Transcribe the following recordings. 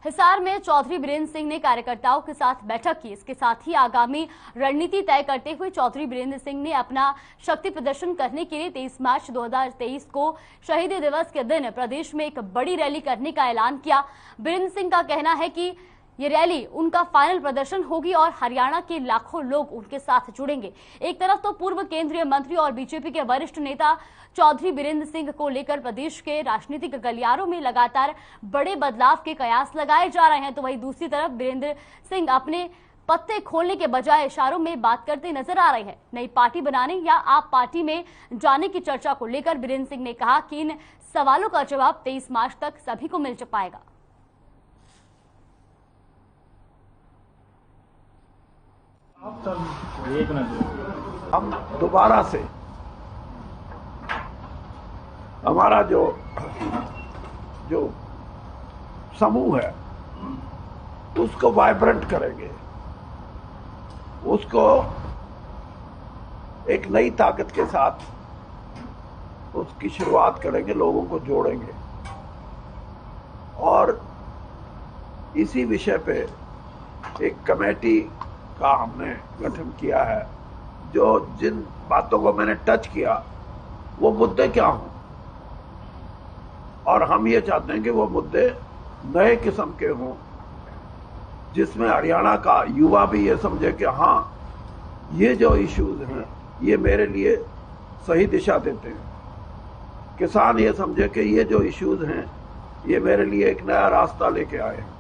हिसार में चौधरी बीरेंद्र सिंह ने कार्यकर्ताओं के साथ बैठक की। इसके साथ ही आगामी रणनीति तय करते हुए चौधरी बीरेंद्र सिंह ने अपना शक्ति प्रदर्शन करने के लिए 23 मार्च 2023 को शहीद दिवस के दिन प्रदेश में एक बड़ी रैली करने का ऐलान किया। बीरेंद्र सिंह का कहना है कि ये रैली उनका फाइनल प्रदर्शन होगी और हरियाणा के लाखों लोग उनके साथ जुड़ेंगे। एक तरफ तो पूर्व केंद्रीय मंत्री और बीजेपी के वरिष्ठ नेता चौधरी बीरेंद्र सिंह को लेकर प्रदेश के राजनीतिक गलियारों में लगातार बड़े बदलाव के कयास लगाए जा रहे हैं, तो वहीं दूसरी तरफ बीरेंद्र सिंह अपने पत्ते खोलने के बजाय इशारों में बात करते नजर आ रहे हैं। नई पार्टी बनाने या आप पार्टी में जाने की चर्चा को लेकर बीरेंद्र सिंह ने कहा कि इन सवालों का जवाब 23 मार्च तक सभी को मिल पाएगा। हम दोबारा से हमारा जो समूह है उसको वाइब्रेंट करेंगे, उसको एक नई ताकत के साथ उसकी शुरुआत करेंगे, लोगों को जोड़ेंगे और इसी विषय पे एक कमेटी का हमने गठन किया है। जो जिन बातों को मैंने टच किया वो मुद्दे क्या हों, और हम ये चाहते हैं कि वो मुद्दे नए किस्म के हों जिसमें हरियाणा का युवा भी ये समझे कि हाँ, ये जो इश्यूज हैं ये मेरे लिए सही दिशा देते हैं। किसान ये समझे कि ये जो इश्यूज हैं ये मेरे लिए एक नया रास्ता लेके आए हैं।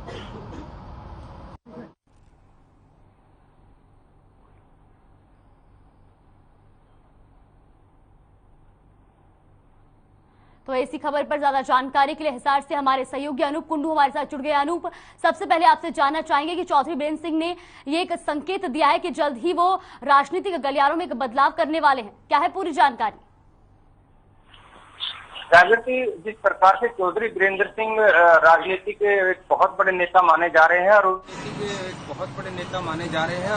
तो ऐसी खबर पर ज्यादा जानकारी के लिए हिसार से हमारे सहयोगी अनूप कुंडू हमारे साथ जुड़ गए। अनूप, सबसे पहले आपसे जानना चाहेंगे कि चौधरी बीरेंद्र सिंह ने ये एक संकेत दिया है कि जल्द ही वो राजनीतिक गलियारों में एक बदलाव करने वाले हैं, क्या है पूरी जानकारी? जागृति, जिस प्रकार से चौधरी बीरेंद्र सिंह राजनीति के एक बहुत बड़े नेता माने जा रहे हैं और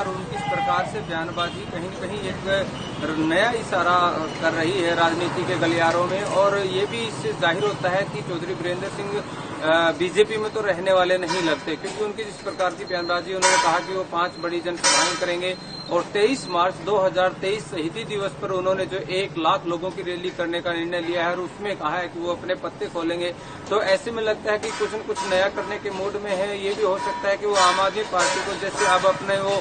उनकी इस प्रकार से बयानबाजी कहीं न कहीं एक नया इशारा कर रही है राजनीति के गलियारों में, और ये भी इससे जाहिर होता है कि चौधरी बीरेंद्र सिंह बीजेपी में तो रहने वाले नहीं लगते, क्योंकि उनकी जिस प्रकार की बयानबाजी, उन्होंने कहा कि वो 5 बड़ी जनसभाएं करेंगे और 23 मार्च 2023 शहीदी दिवस पर उन्होंने जो 1 लाख लोगों की रैली करने का निर्णय लिया है और उसमें कहा है कि वो अपने पत्ते खोलेंगे। तो ऐसे में लगता है कि कुछ न कुछ नया करने के मूड में है। ये भी हो सकता है कि वो आम आदमी पार्टी को, जैसे अब अपने वो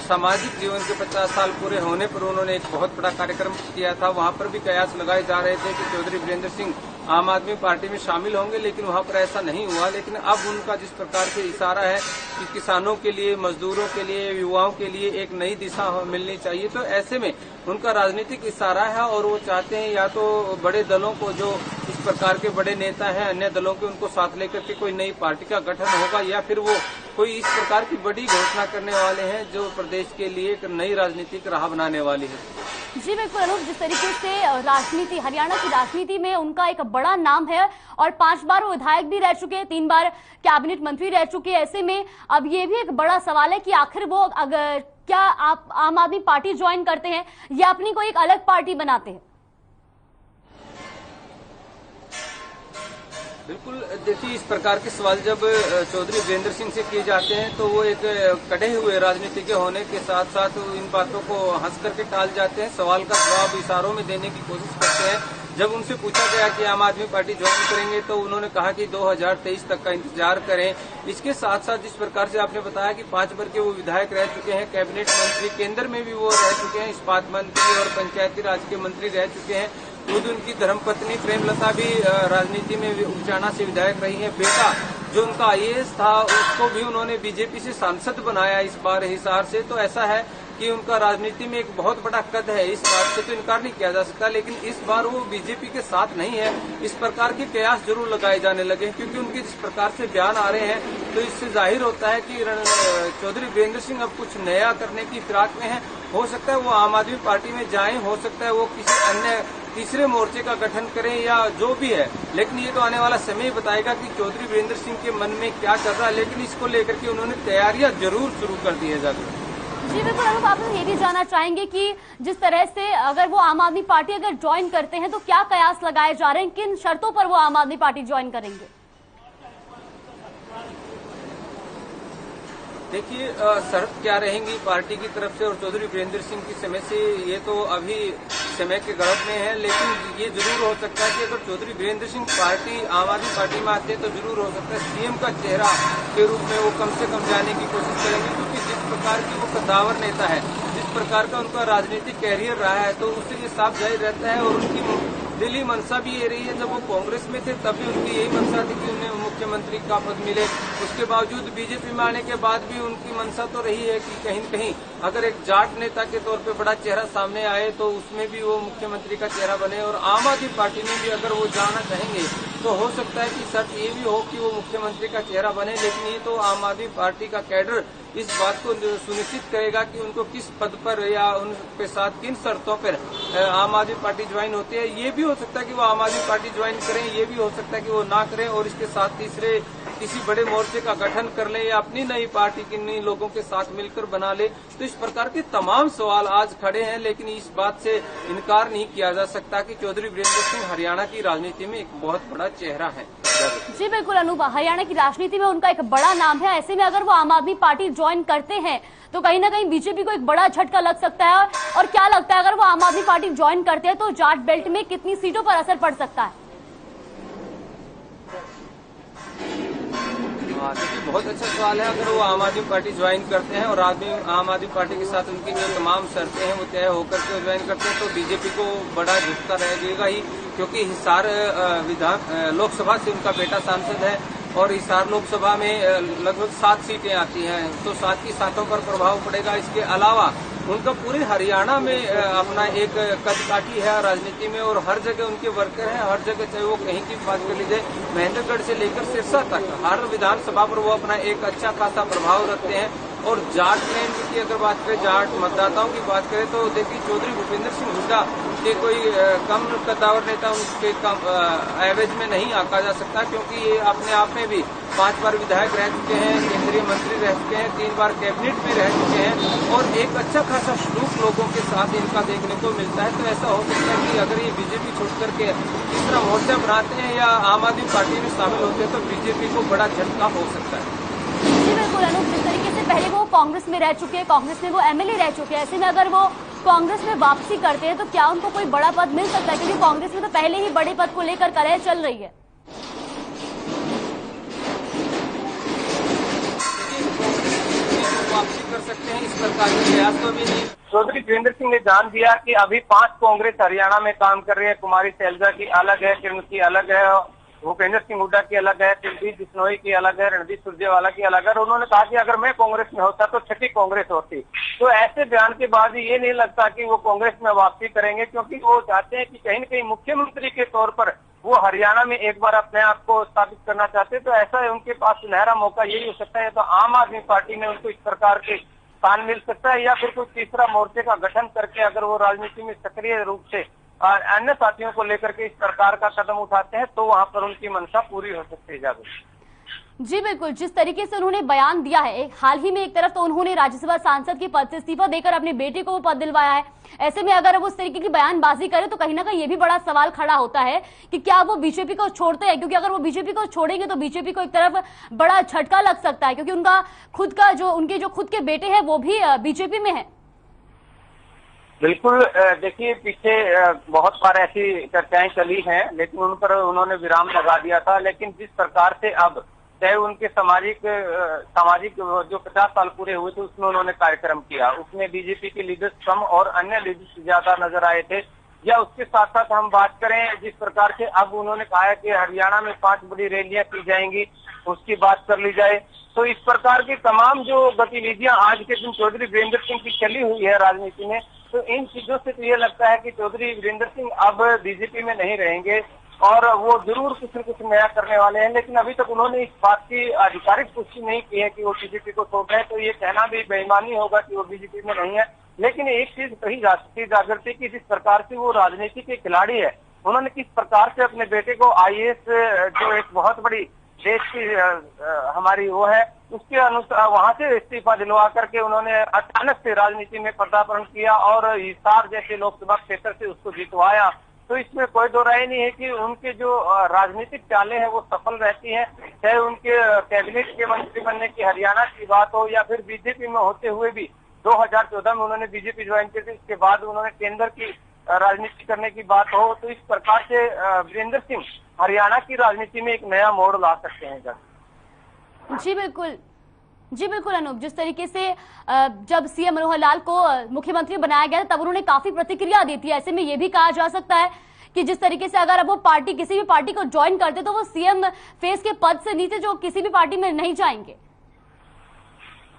सामाजिक जीवन के 50 साल पूरे होने पर उन्होंने एक बहुत बड़ा कार्यक्रम किया था, वहां पर भी कयास लगाए जा रहे थे कि चौधरी बीरेंद्र सिंह आम आदमी पार्टी में शामिल होंगे, लेकिन वहां पर ऐसा नहीं हुआ। लेकिन अब उनका जिस प्रकार से इशारा है कि किसानों के लिए, मजदूरों के लिए, युवाओं के लिए एक नई दिशा मिलनी चाहिए, तो ऐसे में उनका राजनीतिक इशारा है और वो चाहते हैं या तो बड़े दलों को, जो इस प्रकार के बड़े नेता हैं अन्य दलों के, उनको साथ लेकर के कोई नई पार्टी का गठन होगा, या फिर वो कोई इस प्रकार की बड़ी घोषणा करने वाले हैं जो प्रदेश के लिए एक नई राजनीतिक राह बनाने वाली है। जी बिल्कुल अनूप, जिस तरीके से राजनीति, हरियाणा की राजनीति में उनका एक बड़ा नाम है और 5 बार वो विधायक भी रह चुके हैं, 3 बार कैबिनेट मंत्री रह चुके हैं। ऐसे में अब ये भी एक बड़ा सवाल है कि आखिर वो अगर क्या आप आम आदमी पार्टी ज्वाइन करते हैं या अपनी कोई एक अलग पार्टी बनाते हैं? बिल्कुल, देखिए, इस प्रकार के सवाल जब चौधरी बीरेंद्र सिंह से किए जाते हैं तो वो एक कड़े हुए राजनीतिज्ञ होने के साथ साथ इन बातों को हंस करके टाल जाते हैं, सवाल का जवाब इशारों में देने की कोशिश करते हैं। जब उनसे पूछा गया कि आम आदमी पार्टी ज्वाइन करेंगे तो उन्होंने कहा कि 2023 तक का इंतजार करें। इसके साथ साथ जिस प्रकार से आपने बताया कि 5 बार के वो विधायक रह चुके हैं, कैबिनेट मंत्री, केंद्र में भी वो रह चुके हैं, इस्पात मंत्री और पंचायती राज के मंत्री रह चुके हैं। खुद उनकी धर्मपत्नी प्रेमलता भी राजनीति में उपचाना से विधायक रही है। बेटा जो उनका IAS था उसको भी उन्होंने बीजेपी से सांसद बनाया इस बार हिसार से। तो ऐसा है कि उनका राजनीति में एक बहुत बड़ा कद है, इस बात से तो इनकार नहीं किया जा सकता। लेकिन इस बार वो बीजेपी के साथ नहीं है, इस प्रकार के कयास जरूर लगाए जाने लगे, क्योंकि उनके जिस प्रकार से बयान आ रहे हैं तो इससे जाहिर होता है कि चौधरी बीरेंद्र सिंह अब कुछ नया करने की फिराक में है। हो सकता है वो आम आदमी पार्टी में जाएं, हो सकता है वो किसी अन्य तीसरे मोर्चे का गठन करें या जो भी है, लेकिन ये तो आने वाला समय बताएगा कि चौधरी बीरेंद्र सिंह के मन में क्या चल रहा है। लेकिन इसको लेकर के उन्होंने तैयारियां जरूर शुरू कर दी है। जाकर जी बिल्कुल अनूप, आप ये भी जानना चाहेंगे कि जिस तरह से अगर वो आम आदमी पार्टी अगर ज्वाइन करते हैं तो क्या कयास लगाए जा रहे हैं, किन शर्तों पर वो आम आदमी पार्टी ज्वाइन करेंगे? देखिए, शर्त क्या रहेंगी पार्टी की तरफ से और चौधरी वीरेंद्र सिंह की समय से, ये तो अभी समय के गढ़ में है। लेकिन ये जरूर हो सकता है कि अगर चौधरी वीरेंद्र सिंह पार्टी आम आदमी पार्टी में आते हैं तो जरूर हो सकता है सीएम का चेहरा के रूप में वो कम से कम जाने की कोशिश करेंगे, क्योंकि जिस प्रकार की वो कद्दावर नेता है, जिस प्रकार का उनका राजनीतिक कैरियर रहा है, तो उससे ये साफ जाहिर रहता है। और उनकी दिल्ली मंशा भी ये रही है, जब वो कांग्रेस में थे तब भी उनकी यही मंशा थी कि उन्हें मुख्यमंत्री का पद मिले। उसके बावजूद बीजेपी में आने के बाद भी उनकी मंशा तो रही है कि कहीं न कहीं अगर एक जाट नेता के तौर पे बड़ा चेहरा सामने आए तो उसमें भी वो मुख्यमंत्री का चेहरा बने। और आम आदमी पार्टी में भी अगर वो जाना चाहेंगे तो हो सकता है कि शर्त ये भी हो कि वो मुख्यमंत्री का चेहरा बने। लेकिन ये तो आम आदमी पार्टी का कैडर इस बात को सुनिश्चित करेगा कि उनको किस पद पर या उनके साथ किन शर्तों पर आम आदमी पार्टी ज्वाइन होती है। ये भी हो सकता है कि वो आम आदमी पार्टी ज्वाइन करें, ये भी हो सकता है कि वो ना करें और इसके साथ तीसरे किसी बड़े मोर्चे का गठन कर ले या अपनी नई पार्टी किन्हीं लोगों के साथ मिलकर बना ले। तो इस प्रकार के तमाम सवाल आज खड़े हैं। लेकिन इस बात से इनकार नहीं किया जा सकता कि चौधरी वीरेंद्र सिंह हरियाणा की राजनीति में एक बहुत बड़ा चेहरा है। जी बिल्कुल अनूप, हरियाणा की राजनीति में उनका एक बड़ा नाम है। ऐसे में अगर वो आम आदमी पार्टी ज्वाइन करते हैं तो कहीं ना कहीं बीजेपी को एक बड़ा झटका लग सकता है। और क्या लगता है, अगर वो आम आदमी पार्टी ज्वाइन करते हैं तो जाट बेल्ट में कितनी सीटों पर असर पड़ सकता है? देखिए, बहुत अच्छा सवाल है। अगर वो आम आदमी पार्टी ज्वाइन करते हैं और आम आदमी पार्टी के साथ उनकी जो तमाम शर्तें हैं वो तय होकर के ज्वाइन करते हैं तो बीजेपी को बड़ा झटका रहेगा ही, क्योंकि हिसार लोकसभा से उनका बेटा सांसद है और हिसार लोकसभा में लगभग 7 सीटें आती हैं, तो 7 की 7 पर प्रभाव पड़ेगा। इसके अलावा उनका पूरे हरियाणा में अपना एक कदकाठी है राजनीति में और हर जगह उनके वर्कर हैं, हर जगह चाहे वो कहीं की बात कर लीजिए, महेंद्रगढ़ से लेकर सिरसा तक हर विधानसभा पर वो अपना एक अच्छा खासा प्रभाव रखते हैं। और जाट लैंड की अगर बात करें, जाट मतदाताओं की बात करें तो देखिए चौधरी भूपेंद्र सिंह हुड्डा के कोई कम कद्दावर नेता उनके कम एवरेज में नहीं आंका जा सकता, क्योंकि ये अपने आप में भी 5 बार विधायक रह चुके हैं, केंद्रीय मंत्री रह चुके हैं, 3 बार कैबिनेट में रह चुके हैं और एक अच्छा खासा सलूक लोगों के साथ इनका देखने को मिलता है। तो ऐसा हो सकता है कि अगर ये बीजेपी छोड़ करके इस तरह मोर्चा बनाते हैं या आम आदमी पार्टी में शामिल होते हैं तो बीजेपी को बड़ा झटका हो सकता है। जी बिल्कुल अनूप, जिस तरीके से पहले वो कांग्रेस में रह चुके हैं, कांग्रेस में वो एमएलए रह चुके हैं, ऐसे में अगर वो कांग्रेस में वापसी करते हैं तो क्या उनको कोई बड़ा पद मिल सकता है? क्योंकि कांग्रेस में तो पहले ही बड़े पद को लेकर कलह चल रही है। वापसी कर सकते हैं, इस प्रकार के प्रयास तो भी नहीं। चौधरी वीरेंद्र सिंह ने जान दिया कि अभी 5 कांग्रेस हरियाणा में काम कर रही है। कुमारी सैलजा की अलग है, किरण की अलग है, भूपेंद्र सिंह हुड्डा की अलग है, कुलदीप बिश्नोई की अलग है, रणदीप सुरजेवाला की अलग है। और उन्होंने कहा कि अगर मैं कांग्रेस में होता तो 6ठी कांग्रेस होती। तो ऐसे बयान के बाद ये नहीं लगता कि वो कांग्रेस में वापसी करेंगे, क्योंकि वो चाहते हैं कि कहीं न कहीं मुख्यमंत्री के तौर पर वो हरियाणा में एक बार अपने आप को स्थापित करना चाहते हैं। तो ऐसा है, उनके पास सुनहरा मौका यही हो सकता है। तो आम आदमी पार्टी में उनको इस प्रकार के स्थान मिल सकता है या फिर कोई तीसरा मोर्चे का गठन करके अगर वो राजनीति में सक्रिय रूप से अन्य साथियों को लेकर के इस प्रकार का कदम उठाते हैं तो वहां पर उनकी मंशा पूरी हो सकती है। जागरूक जी बिल्कुल, जिस तरीके से उन्होंने बयान दिया है, हाल ही में एक तरफ तो उन्होंने राज्यसभा सांसद के पद से इस्तीफा देकर अपने बेटे को वो पद दिलवाया है। ऐसे में अगर वो उस तरीके की बयानबाजी करे तो कहीं ना कहीं ये भी बड़ा सवाल खड़ा होता है कि क्या वो बीजेपी को छोड़ते हैं, क्योंकि अगर वो बीजेपी को छोड़ेंगे तो बीजेपी को एक तरफ बड़ा झटका लग सकता है, क्योंकि उनका खुद का उनके जो खुद के बेटे हैं वो भी बीजेपी में है। बिल्कुल, देखिए पीछे बहुत बार ऐसी चर्चाएं चली हैं, लेकिन उन पर उन्होंने विराम लगा दिया था। लेकिन जिस प्रकार से अब चाहे उनके सामाजिक जो 50 साल पूरे हुए थे उसमें उन्होंने कार्यक्रम किया, उसमें बीजेपी के लीडर्स कम और अन्य लीडर्स ज्यादा नजर आए थे। या उसके साथ साथ हम बात करें जिस प्रकार से अब उन्होंने कहा है कि हरियाणा में 5 बड़ी रैलियां की जाएंगी, उसकी बात कर ली जाए। तो इस प्रकार की तमाम जो गतिविधियां आज के दिन चौधरी वीरेंद्र सिंह की चली हुई है राजनीति में, तो इन चीजों से तो ये लगता है कि चौधरी वीरेंद्र सिंह अब बीजेपी में नहीं रहेंगे और वो जरूर कुछ न कुछ नया करने वाले हैं। लेकिन अभी तक उन्होंने इस बात की आधिकारिक पुष्टि नहीं की है कि वो बीजेपी को छोड़ रहे हैं, तो ये कहना भी बेईमानी होगा कि वो बीजेपी में नहीं है। लेकिन एक चीज कही जा सकती है जागृति की, जिस प्रकार से वो राजनीति के खिलाड़ी है, उन्होंने किस प्रकार से अपने बेटे को IAS जो एक बहुत बड़ी देश की हमारी वो है उसके अनुसार वहां से इस्तीफा दिलवा करके उन्होंने अचानक से राजनीति में पदार्पण किया और हिसार जैसे लोकसभा क्षेत्र से उसको जितवाया तो इसमें कोई दो राय नहीं है कि उनके जो राजनीतिक चालें हैं वो सफल रहती हैं। चाहे उनके कैबिनेट के मंत्री बनने की हरियाणा की बात हो या फिर बीजेपी में होते हुए भी 2014 में उन्होंने बीजेपी ज्वाइन की थी, इसके बाद उन्होंने केंद्र की राजनीति करने की बात हो, तो इस प्रकार से वीरेंद्र सिंह हरियाणा की राजनीति में एक नया मोड़ ला सकते हैं। जी बिल्कुल अनूप, जिस तरीके से जब सीएम मनोहर लाल को मुख्यमंत्री बनाया गया तब उन्होंने काफी प्रतिक्रिया दी थी। ऐसे में यह भी कहा जा सकता है कि जिस तरीके से अगर अब वो पार्टी किसी भी पार्टी को ज्वाइन करते तो वो सीएम फेस के पद से नीचे जो किसी भी पार्टी में नहीं जाएंगे।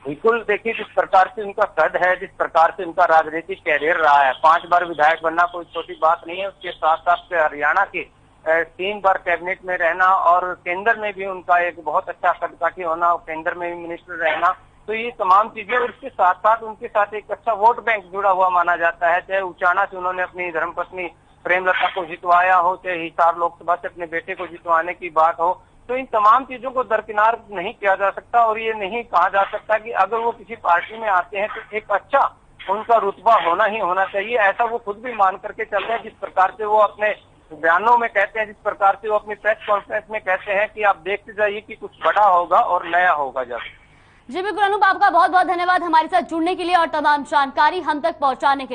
बिल्कुल, देखिए जिस प्रकार से उनका कद है, जिस प्रकार से उनका राजनीतिक कैरियर रहा है, 5 बार विधायक बनना कोई छोटी बात नहीं है। उसके साथ साथ हरियाणा के 3 बार कैबिनेट में रहना और केंद्र में भी उनका एक बहुत अच्छा कदकाठी होना और केंद्र में भी मिनिस्टर रहना, तो ये तमाम चीजें, और इसके साथ साथ उनके साथ एक अच्छा वोट बैंक जुड़ा हुआ माना जाता है। चाहे उचाना से उन्होंने अपनी धर्मपत्नी प्रेमलता को जितवाया हो, चाहे हिसार लोकसभा से अपने बेटे को जितवाने की बात हो, तो इन तमाम चीजों को दरकिनार नहीं किया जा सकता। और ये नहीं कहा जा सकता कि अगर वो किसी पार्टी में आते हैं तो एक अच्छा उनका रुतबा होना ही होना चाहिए, ऐसा वो खुद भी मान करके चल रहे हैं। जिस प्रकार से वो अपने बयानों में कहते हैं, जिस प्रकार से वो अपनी प्रेस कॉन्फ्रेंस में कहते हैं कि आप देखते जाइए कि कुछ बड़ा होगा और नया होगा। जब जी बिल्कुल अनूप, आपका बहुत बहुत धन्यवाद हमारे साथ जुड़ने के लिए और तमाम जानकारी हम तक पहुंचाने के लिए।